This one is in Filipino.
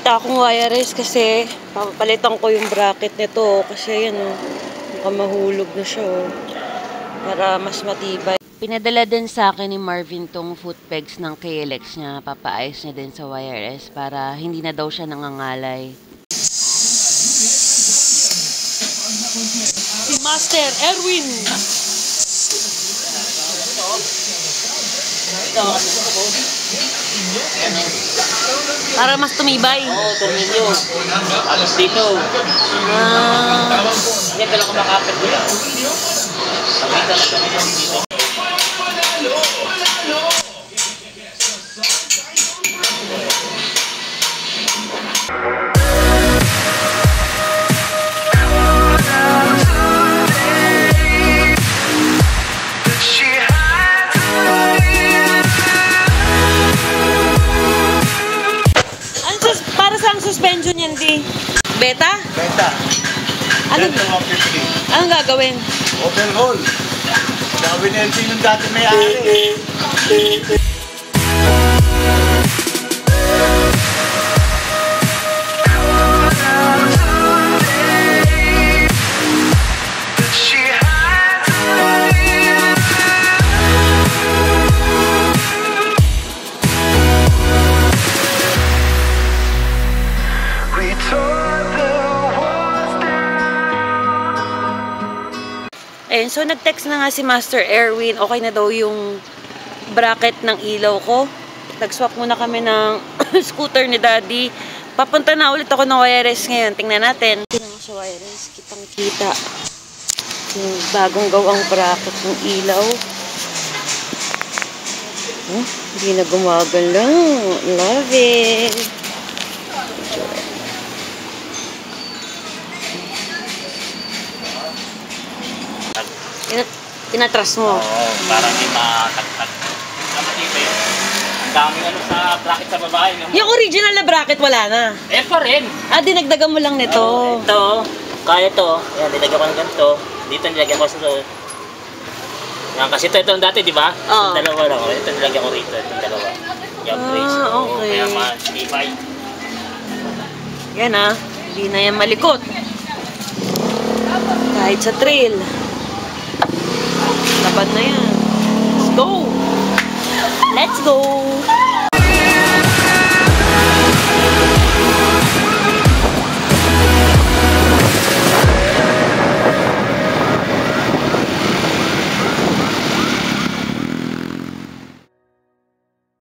Kumita akong wireless kasi papalitan ko yung bracket nito. Kasi yan mukhang mahulog na siya para mas matibay. Pinadala din sa akin ni Marvin tong foot pegs ng KLX niya. Papaayos niya din sa wireless para hindi na daw siya nangangalay. Si Master Erwin! Para mas tumibay. Oo, tornilyo. Alas dito. Yan, dala ko makapit ko yan. Pakita na tornilyo dito. Suspension yan, di. Beta? Beta. Anong gagawin? Overhaul. Gawin na yung ng dati may-ari. Ayun, so nag-text na nga si Master Erwin. Okay na daw yung bracket ng ilaw ko. Nag-swap muna kami ng scooter ni Daddy. Papunta na ulit ako ng wireless ngayon. Tingnan natin. Tingnan ko sa wireless. Kitang-kita yung bagong gawang bracket ng ilaw. Hindi na gumagalaw. Love it. Tinatras mo? Oo, parang may matagtag. Matibay yun. Ang daming sa bracket sa babae. Yung original na bracket wala na? Eh pa rin. Dinagdagan mo lang nito. Ito, kaya ito. Yan, dinagyan ko ng ganito. Dito nilagyan ko sa ito. Yan, kasi ito yung dati, di ba? Oo. Yung dalawa lang. Ito nilagyan ko rito. Itong dalawa. Yung brace. Okay. Kaya matibay. Yan hindi na yan malikot. Kahit sa trail. Laban na yan. Let's go! Let's go!